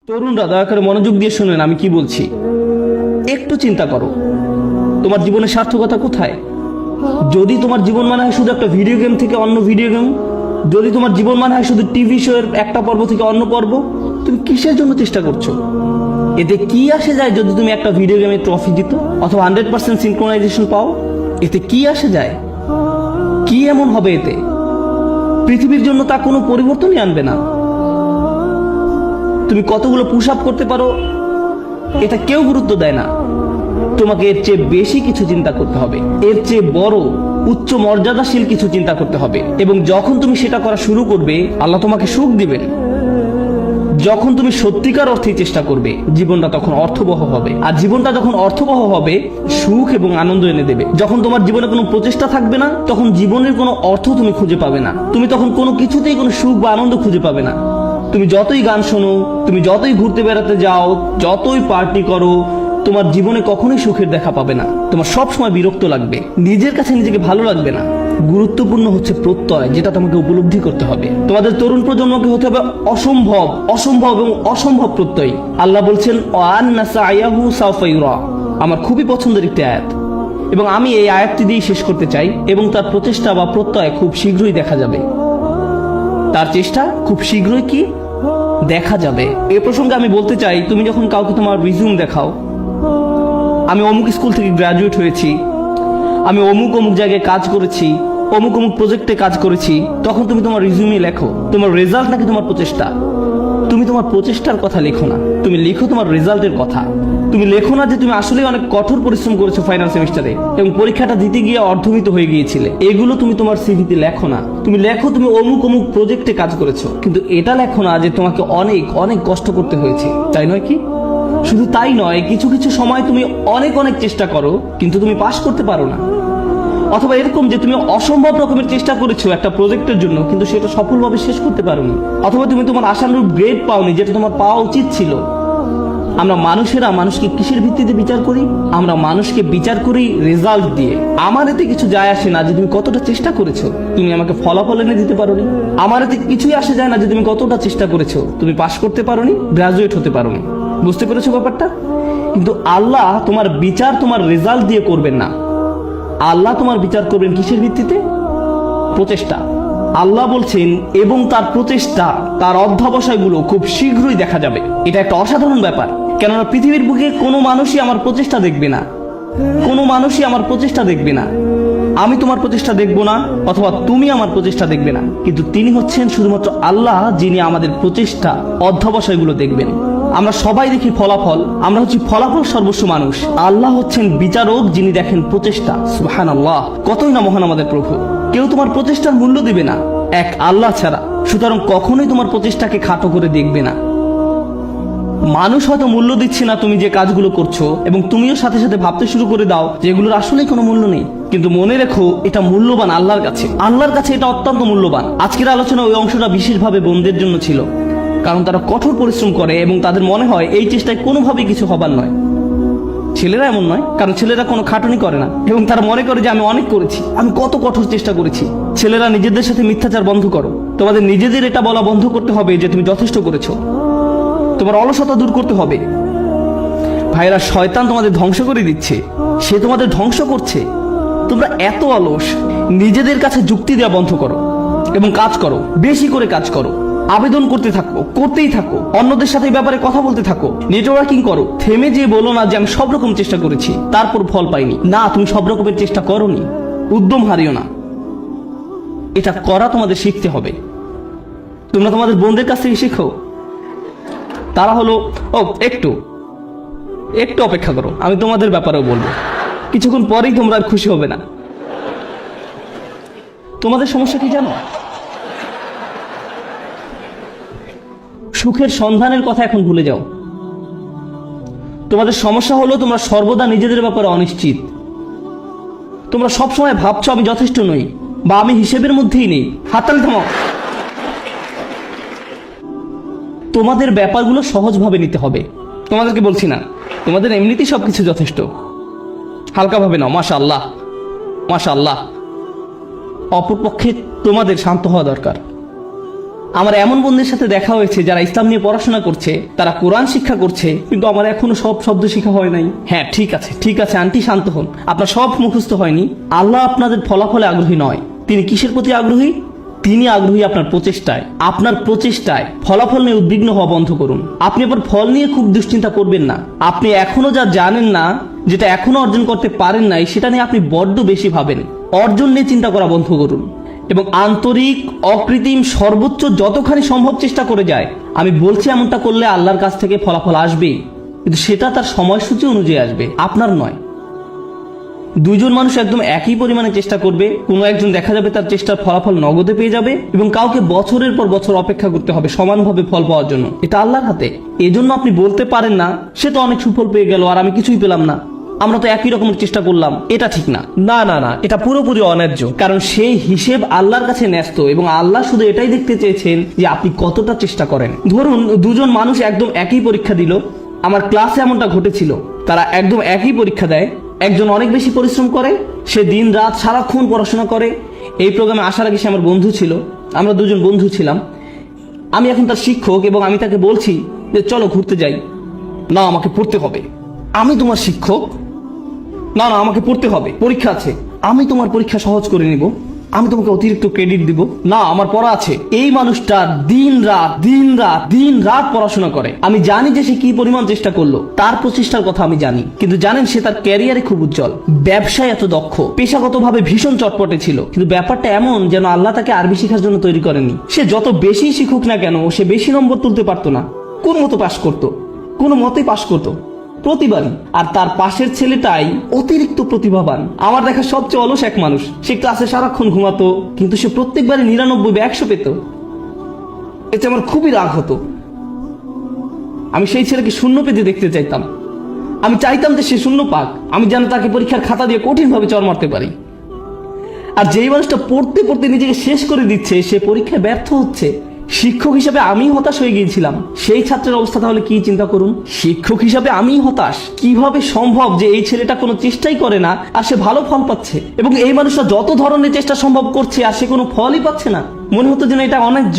তরুণরা দয়া করে মনোযোগ দিয়ে শুনেন আমি কি বলছি। একটু চিন্তা করো, তোমার জীবনের সার্থকতা কোথায়? যদি তোমার জীবন মানে হয় শুধু একটা ভিডিও গেম থেকে অন্য ভিডিও গেম, যদি তোমার জীবন মানে হয় শুধু টিভি শো এর একটা পর্ব থেকে অন্য পর্ব, তুমি কিসের জন্য চেষ্টা করছো? এতে কি আসে যায় যদি তুমি একটা ভিডিও গেমে ট্রফি জিতো অথবা 100% সিনক্রোনাইজেশন পাও? এতে কি আসে যায়? কি এমন হবে এতে? পৃথিবীর জন্য তা কোনো পরিবর্তনই আনবে না। তুমি কতগুলো পুশ আপ করতে পারো এটা কেউ গুরুত্ব দেয় না। তোমাকে এর চেয়ে বেশি কিছু চিন্তা করতে হবে, এর চেয়ে বড় উচ্চ মর্যাদাশীল কিছু চিন্তা করতে হবে। এবং যখন তুমি সেটা করা শুরু করবে, আল্লাহ তোমাকে সুখ দিবেন। যখন তুমি সত্যিকার অর্থে চেষ্টা করবে, জীবনটা তখন অর্থবহ হবে। আর জীবনটা যখন অর্থবহ হবে, সুখ এবং আনন্দ এনে দেবে। যখন তোমার জীবনে কোনো প্রচেষ্টা থাকবে না, তখন জীবনের কোনো অর্থ তুমি খুঁজে পাবে না। তুমি তখন কোনো কিছুতেই কোনো সুখ বা আনন্দ খুঁজে পাবে না। তুমি যতই গান শোনো, তুমি যতই ঘুরতে বেড়াতে যাও, যতই পার্টি করো, তোমার জীবনে কখনোই সুখের দেখা পাবে না। তোমার সব সময় বিরক্ত লাগবে, নিজের কাছে নিজেকে ভালো লাগবে না। গুরুত্বপূর্ণ হচ্ছে প্রত্যয়, যেটা তোমাকে উপলব্ধি করতে হবে। তোমাদের তরুণ প্রজন্মকে হতে হবে অসম্ভব, অসম্ভব এবং অসম্ভব প্রত্যয়। আল্লাহ বলছেন ওয়ান্না সায়াহু সাওফা ইউরা। আমার খুবই পছন্দের একটি আয়াত, এবং আমি এই আয়াতটি দিয়ে শেষ করতে চাই। এবং তার প্রচেষ্টা বা প্রত্যয় খুব শীঘ্রই দেখা যাবে। তার চেষ্টা খুব শীঘ্রই কি দেখা যাবে। এ প্রসঙ্গে আমি বলতে চাই, তুমি যখন কাউকে তোমার রিজিউম দেখাও, আমি অমুক স্কুল থেকে গ্রাজুয়েট হয়েছি, আমি অমুক অমুক জায়গায় কাজ করেছি, অমুক অমুক প্রজেক্টে কাজ করেছি, তখন তুমি তোমার রিজিউমে লেখো তোমার রেজাল্ট নাকি তোমার প্রচেষ্টা। তুমি তোমার প্রচেষ্টার কথা লেখো না, তুমি লেখো তোমার রেজাল্টের কথা। তুমি লেখো না যে তুমি আসলে অনেক কঠোর পরিশ্রম করেছো ফাইনাল সেমিস্টারে এবং পরীক্ষাটা দিতে গিয়ে অর্ধমিত হয়ে গিয়েছিলে। এগুলো তুমি তোমার সিভিতে লেখো না। তুমি লেখো তুমি অমুক অমুক প্রজেক্টে কাজ করেছো, কিন্তু এটা লেখো না যে তোমাকে অনেক অনেক কষ্ট করতে হয়েছে। তাই নয় কি? শুধু তাই নয়, কিছু কিছু সময় তুমি অনেক অনেক চেষ্টা করো কিন্তু তুমি পাশ করতে পারো না। অথবা এরকম যে তুমি অসম্ভব রকমের চেষ্টা করেছো একটা প্রজেক্টের জন্য, কিন্তু সেটা সফলভাবে শেষ করতে পারোনি। অথবা তুমি তোমার আশানুরূপ গ্রেড পাওনি, যেটা তোমার পাওয়া উচিত ছিল। আমরা মানুষেরা মানুষকে কিসের ভিত্তিতে বিচার করি? আমরা মানুষকে বিচার করি রেজাল্ট দিয়ে। আমার এতে কিছু যায় আসে না যে তুমি কতটা চেষ্টা করেছো, তুমি আমাকে ফলাফল এনে দিতে পারোনি। আমার এতে কিছুই আসে যায় না যে তুমি কতটা চেষ্টা করেছো, তুমি পাশ করতে পারোনি, গ্রাজুয়েট হতে পারোনি। বুঝতে পেরেছো ব্যাপারটা? কিন্তু আল্লাহ তোমার বিচার তোমার রেজাল্ট দিয়ে করবেন না। আল্লাহ তোমার বিচার করবেন কিসের ভিত্তিতে? প্রচেষ্টা। আল্লাহ বলছেন এবং তার প্রচেষ্টা, তার অধ্যবসায়গুলো খুব শীঘ্রই দেখা যাবে। এটা একটা অসাধারণ ব্যাপার, কেননা পৃথিবীর বুকে কোনো মানুষই আমার প্রচেষ্টা দেখবে না, কোনো মানুষই আমার প্রচেষ্টা দেখবে না। আমি তোমার প্রচেষ্টা দেখবো না, অথবা তুমি আমার প্রচেষ্টা দেখবে না, কিন্তু তিনি হচ্ছেন শুধুমাত্র আল্লাহ, যিনি আমাদের প্রচেষ্টা অধ্যবসায়গুলো দেখবেন। আমরা সবাই দেখি ফলাফল, আমরা হচ্ছি ফলাফল সর্বস্ব মানুষ। আল্লাহ হচ্ছেন বিচারক, যিনি দেখেন প্রচেষ্টা। সুবহানাল্লাহ, কতই না মহান আমাদের প্রভু। কেউ তোমার প্রচেষ্টার মূল্য দিবে না এক আল্লাহ ছাড়া, সুতরাং কখনোই তোমার প্রচেষ্টাকে খাটো করে দেখবে না। মানুষ হয়তো মূল্য দিচ্ছে না তুমি যে কাজগুলো করছো, এবং তুমিও সাথে সাথে ভাবতে শুরু করে দাও যে এগুলোর আসলেই কোনো মূল্য নেই। কিন্তু মনে রেখো, এটা মূল্যবান আল্লাহর কাছে। আল্লাহর কাছে এটা অত্যন্ত মূল্যবান। আজকের আলোচনা ওই অংশটা বিশেষভাবে বোনদের জন্য ছিল, কারণ তারা কঠোর পরিশ্রম করে এবং তাদের মনে হয় এই চেষ্টায় কোনোভাবেই কিছু হবার নয়। ছেলেরা এমন নয়, কারণ ছেলেরা কোনো খাটুনি করে না এবং তারা মনে করে যে আমি অনেক করেছি, আমি কত কঠোর চেষ্টা করেছি। ছেলেরা নিজেদের সাথে মিথ্যাচার বন্ধ করো। তোমাদের নিজেদের এটা বলা বন্ধ করতে হবে যে তুমি যথেষ্ট করেছো। তোমার অলসতা দূর করতে হবে। ভাইরা, শয়তান তোমাদের ধ্বংস করে দিচ্ছে, সে তোমাদের ধ্বংস করছে। তোমরা এত অলস। নিজেদের কাছে যুক্তি দেওয়া বন্ধ করো এবং কাজ করো, বেশি করে কাজ করো, আবেদন করতে থাকো, করতেই থাকো, অন্যদের সাথে এই ব্যাপারে কথা বলতে থাকো, নেটওয়ার্কিং করো। থেমে যেয়ে বলো না যে আমি সব রকম চেষ্টা করেছি তারপর ফল পাইনি। না, তুমি সব রকমের চেষ্টা করোনি। উদ্যম হারিও না। এটা করা তোমাদের শিখতে হবে। তোমরা তোমাদের বোনদের কাছ থেকে শিখো। তারা হলো একটু অপেক্ষা করো, আমি তোমাদের ব্যাপারেও বলবো। কিছুক্ষণ পরেই তোমরা আর খুশি হবে না। তোমাদের সমস্যা কি জানো? সুখের সন্ধানের কথা এখন ভুলে যাও। তোমাদের সমস্যা হলো তোমরা সর্বদা নিজেদের ব্যাপারে অনিশ্চিত। তোমরা সবসময় ভাবছো আমি যথেষ্ট নই, বা আমি হিসেবের মধ্যেই নেই। হাততালি থামাও। তোমাদের ব্যাপারগুলো সহজভাবে নিতে হবে। তোমাদেরকে বলছি না, তোমাদের এমনিতেই সবকিছু যথেষ্ট, হালকাভাবে নাও। মাশাআল্লাহ, মাশাআল্লাহ। অপরপক্ষে তোমাদের শান্ত হওয়া দরকার। আমার এমন বন্ধুদের সাথে দেখা হয়েছে যারা ইসলাম নিয়ে পড়াশোনা করছে, তারা কোরআন শিক্ষা করছে, কিন্তু আমার এখনো সব শব্দ শিক্ষা হয় নাই। হ্যাঁ ঠিক আছে আন্টি, শান্ত হন, আপনার সব মুখস্থ হয়নি। আল্লাহ আপনাদের ফলাফলে আগ্রহী নয়। তিনি কিসের প্রতি আগ্রহী? তিনি আগ্রহী আপনার প্রচেষ্টায়। আপনার প্রচেষ্টায় ফলাফল নিয়ে উদ্বিগ্ন হওয়া বন্ধ করুন। আপনি আবার ফল নিয়ে খুব দুশ্চিন্তা করবেন না। আপনি এখনো যা জানেন না, যেটা এখনো অর্জন করতে পারেন নাই, সেটা নিয়ে আপনি বড্ড বেশি ভাবেন। অর্জন নিয়ে চিন্তা করা বন্ধ করুন এবং আন্তরিক, অকৃত্রিম, সর্বোচ্চ যতখানি সম্ভব চেষ্টা করে যায়। আমি বলছি এমনটা করলে আল্লাহর কাছ থেকে ফলাফল আসবেই, কিন্তু সেটা তার সময়সূচি অনুযায়ী আসবে, আপনার নয়। দুইজন মানুষ একদম একই পরিমাণে চেষ্টা করবে, কোনো একজন দেখা যাবে তার চেষ্টার ফলাফল নগদে পেয়ে যাবে, এবং কাউকে বছরের পর বছর অপেক্ষা করতে হবে সমানভাবে ফল পাওয়ার জন্য। এটা আল্লাহর হাতে। এজন্য আপনি বলতে পারেন না সে তো অনেক সুফল পেয়ে গেল আর আমি কিছুই পেলাম না, আমরা তো একই রকমের চেষ্টা করলাম। এটা ঠিক না, না, এটা পুরোপুরি অন্যায্য। কারণ সেই হিসেব আল্লাহর কাছে ন্যস্ত, এবং আল্লাহ শুধু এটাই দেখতে চেয়েছেন যে আপনি কতটা চেষ্টা করেন। ধরুন দুজন মানুষ একদম একই পরীক্ষা দিল। আমার ক্লাসে এমনটা ঘটেছিল, তারা একদম একই পরীক্ষা দেয়। একজন অনেক বেশি পরিশ্রম করে, সে দিন রাত সারাক্ষণ পড়াশোনা করে। এই প্রোগ্রামে আসার আগে সে আমার বন্ধু ছিল, আমরা দুজন বন্ধু ছিলাম। আমি এখন তার শিক্ষক এবং আমি তাকে বলছি যে চলো ঘুরতে যাই। না, আমাকে পড়তে হবে। আমি তোমার শিক্ষক? না, আমাকে পড়তে হবে, পরীক্ষা আছে। আমি তোমার পরীক্ষা সহজ করে নিব, আমি তোমাকে অতিরিক্ত ক্রেডিট দিব। না, আমার পড়া আছে। এই মানুষটা দিন রাত পড়াশোনা করে। আমি জানি যে সে কি পরিমাণ চেষ্টা করলো, তার প্রচেষ্টার কথা আমি জানি। কিন্তু জানেন, সে তার ক্যারিয়ারে খুব উজ্জ্বল, ব্যবসায় এত দক্ষ, পেশাগতভাবে ভীষণ চটপটে ছিল। কিন্তু ব্যাপারটা এমন যেন আল্লাহ তাকে আরবি শেখার জন্য তৈরি করেননি। সে যত বেশি শিখুক না কেন, সে বেশি নম্বর তুলতে পারতো না। কোন মতো পাশ করতো, কোনো মতেই পাশ করতো প্রতিবারই। আর তার পাশের ছেলেটাই অতিরিক্ত প্রতিভাবান, আমার দেখা সবচেয়ে অলস এক মানুষ। সে ক্লাসে সারাক্ষণ ঘুমাতো, কিন্তু সে প্রত্যেকবারই 99 বা 100 পেত। এতে আমার খুবই রাগ হতো। আমি সেই ছেলেকে শূন্য পেতে দেখতে চাইতাম। আমি চাইতাম যে সে শূন্য পাক, আমি যেন তাকে পরীক্ষার খাতা দিয়ে কঠিনভাবে চড় মারতে পারি। আর যেই মানুষটা পড়তে পড়তে নিজেকে শেষ করে দিচ্ছে, সে পরীক্ষায় ব্যর্থ হচ্ছে। শিক্ষক হিসাবে আমি হতাশ হয়ে গিয়েছিলাম। সেই ছাত্রের অবস্থা তাহলে কি চিন্তা করুন। শিক্ষক হিসাবে আমি হতাশ। কিভাবে সম্ভব যে এই ছেলেটা কোনো চেষ্টাই করে না আর সে ভালো ফল পাচ্ছে, এবং এই মানুষটা যত ধরনের চেষ্টা সম্ভব করছে আর সে কোনো ফলই পাচ্ছে না। মনে হতো যেন এটা অন্যায্য।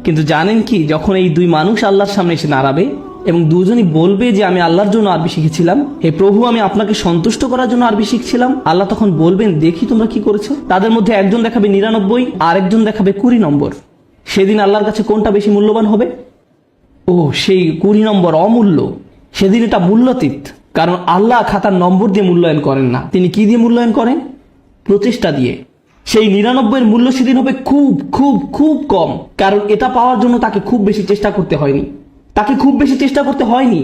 কিন্তু জানেন কি, যখন এই দুই মানুষ আল্লাহর সামনে এসে দাঁড়াবে এবং দুজনই বলবে যে আমি আল্লাহর জন্য আরবি শিখেছিলাম, হে প্রভু, আমি আপনাকে সন্তুষ্ট করার জন্য আরবি শিখছিলাম, আল্লাহ তখন বলবেন, দেখি তোমরা কি করেছো। তাদের মধ্যে একজন দেখাবে 99 আর একজন দেখাবে 20 নম্বর। সেদিন আল্লাহর কাছে কোনটা বেশি মূল্যবান হবে? ও, সেই 20 নম্বর অমূল্য। সেদিন এটা মূল্যাতীত। কারণ আল্লাহ খাতার নম্বর দিয়ে মূল্যায়ন করেন না। তিনি কি দিয়ে মূল্যায়ন করেন? প্রচেষ্টা দিয়ে। সেই 99 এর মূল্য সেদিন হবে খুব খুব খুব কম। কারণ এটা পাওয়ার জন্য তাকে খুব বেশি চেষ্টা করতে হয়নি।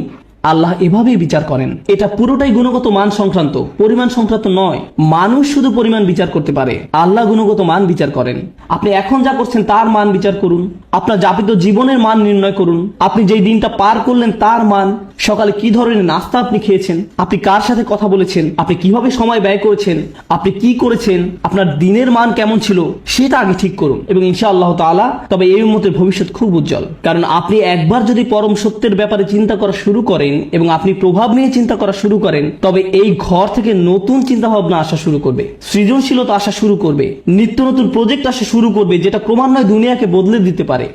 আল্লাহ এভাবেই বিচার করেন। এটা পুরোটাই গুণগত মান সংক্রান্ত, পরিমাণ সংক্রান্ত নয়। মানুষ শুধু পরিমাণ বিচার করতে পারে, আল্লাহ গুণগত মান বিচার করেন। আপনি এখন যা করছেন তার মান বিচার করুন। আপনার যাপিত জীবনের মান নির্ণয় করুন। আপনি যেই দিনটা পার করলেন তার মান। সকালে কি ধরনের নাস্তা আপনি খেয়েছেন, আপনি কার সাথে কথা বলেছেন, আপনি কিভাবে সময় ব্যয় করেছেন, আপনি কি করেছেন, আপনার দিনের মান কেমন ছিল, সেটা আগে ঠিক করুন। এবং ইনশাআল্লাহ তাআলা তবে এই উম্মতের ভবিষ্যৎ খুব উজ্জ্বল। কারণ আপনি একবার যদি পরম সত্যের ব্যাপারে চিন্তা করা শুরু করেন এবং আপনি প্রভাব নিয়ে চিন্তা করা শুরু করেন, তবে এই ঘর থেকে নতুন চিন্তা ভাবনা আসা শুরু করবে, সৃজনশীলতা আসা শুরু করবে, নিত্য নতুন প্রজেক্ট আসা শুরু করবে, যেটা ক্রমান্বয়ে দুনিয়াকে বদলে দিতে পারে,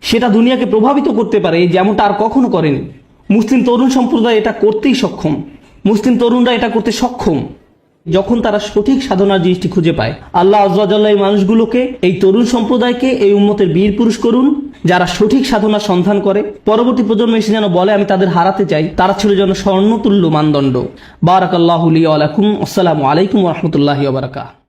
সেটা দুনিয়াকে প্রভাবিত করতে পারে, যেমনটা আর কখনো করেনি। মুসলিম তরুণ সম্প্রদায় এটা করতেই সক্ষম। মুসলিম তরুণরা এটা করতে সক্ষম যখন তারা সঠিক সাধনার জিনিসটি খুঁজে পায়। আল্লাহ আযজা ওয়া জাল্লা এই মানুষগুলোকে, এই তরুণ সম্প্রদায়কে, এই উম্মতের বীর পুরুষ করুন, যারা সঠিক সাধনার সন্ধান করে। পরবর্তী প্রজন্ম এসে যেন বলে, আমি তাদের হারাতে চাই। তারা ছিল যেন স্বর্ণতুল্য মানদণ্ড। বারাকাল্লাহু লি ওয়া লাকুম। আসসালামু আলাইকুম ওয়া রাহমাতুল্লাহি ওয়া বারাকাতুহু।